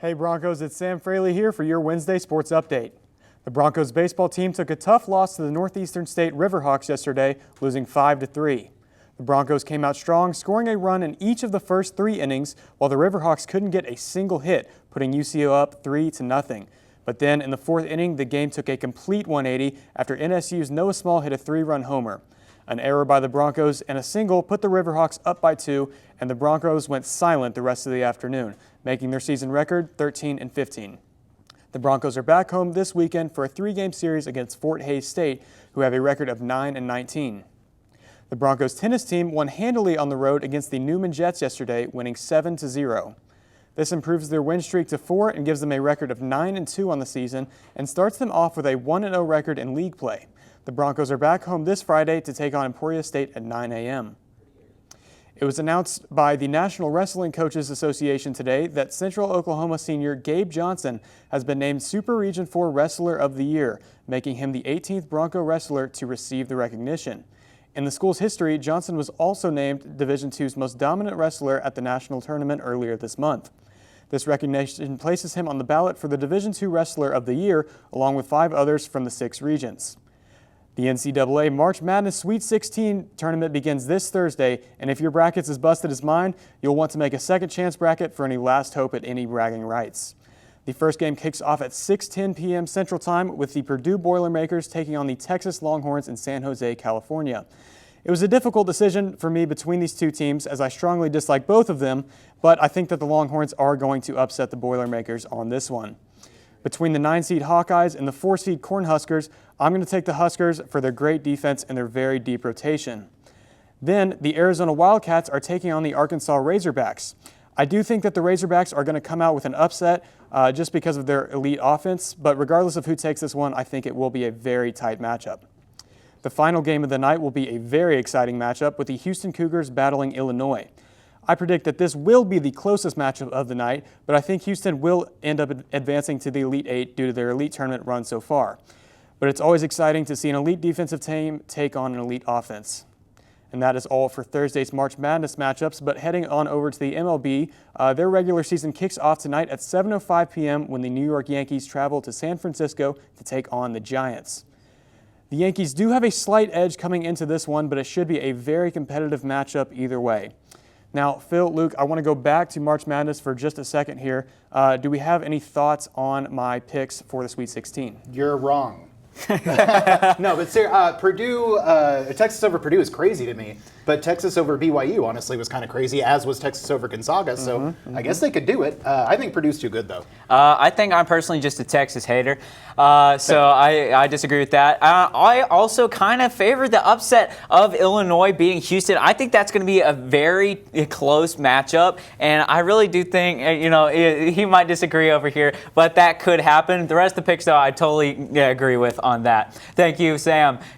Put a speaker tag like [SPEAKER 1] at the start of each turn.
[SPEAKER 1] Hey Broncos, it's Sam Frailey here for your Wednesday Sports Update. The Broncos baseball team took a tough loss to the Northeastern State Riverhawks yesterday, losing 5-3. The Broncos came out strong, scoring a run in each of the first 3 innings, while the Riverhawks couldn't get a single hit, putting UCO up 3-0. But then in the 4th inning, the game took a complete 180 after NSU's Noah Small hit a 3-run homer. An error by the Broncos and a single put the Riverhawks up by 2, and the Broncos went silent the rest of the afternoon, making their season record 13-15. The Broncos are back home this weekend for a 3-game series against Fort Hays State, who have a record of 9-19. The Broncos tennis team won handily on the road against the Newman Jets yesterday, winning 7-0. This improves their win streak to 4 and gives them a record of 9-2 on the season and starts them off with a 1-0 record in league play. The Broncos are back home this Friday to take on Emporia State at 9 a.m. It was announced by the National Wrestling Coaches Association today that Central Oklahoma senior Gabe Johnson has been named Super Region 4 Wrestler of the Year, making him the 18th Bronco wrestler to receive the recognition. In the school's history, Johnson was also named Division II's most dominant wrestler at the national tournament earlier this month. This recognition places him on the ballot for the Division II Wrestler of the Year, along with 5 others from the 6 regions. The NCAA March Madness Sweet 16 tournament begins this Thursday, and if your bracket's as busted as mine, you'll want to make a second chance bracket for any last hope at any bragging rights. The first game kicks off at 6:10 p.m. Central Time with the Purdue Boilermakers taking on the Texas Longhorns in San Jose, California. It was a difficult decision for me between these 2 teams as I strongly dislike both of them, but I think that the Longhorns are going to upset the Boilermakers on this one. Between the 9-seed Hawkeyes and the 4-seed Cornhuskers, I'm going to take the Huskers for their great defense and their very deep rotation. Then the Arizona Wildcats are taking on the Arkansas Razorbacks. I do think that the Razorbacks are going to come out with an upset just because of their elite offense, but regardless of who takes this one, I think it will be a very tight matchup. The final game of the night will be a very exciting matchup with the Houston Cougars battling Illinois. I predict that this will be the closest matchup of the night, but I think Houston will end up advancing to the Elite 8 due to their elite tournament run so far. But it's always exciting to see an elite defensive team take on an elite offense. And that is all for Thursday's March Madness matchups, but heading on over to the MLB, their regular season kicks off tonight at 7:05 p.m. when the New York Yankees travel to San Francisco to take on the Giants. The Yankees do have a slight edge coming into this one, but it should be a very competitive matchup either way. Now, Phil, Luke, I want to go back to March Madness for just a second here. Do we have any thoughts on my picks for the Sweet 16?
[SPEAKER 2] You're wrong. No, but Purdue, Texas over Purdue is crazy to me. But Texas over BYU, honestly, was kind of crazy, as was Texas over Gonzaga. So I guess they could do it. I think Purdue's too good, though.
[SPEAKER 3] I think I'm personally just a Texas hater. So I disagree with that. I also kind of favor the upset of Illinois beating Houston. I think that's going to be a very close matchup. And I really do think, he might disagree over here, but that could happen. The rest of the picks, though, I totally agree with on that. Thank you, Sam.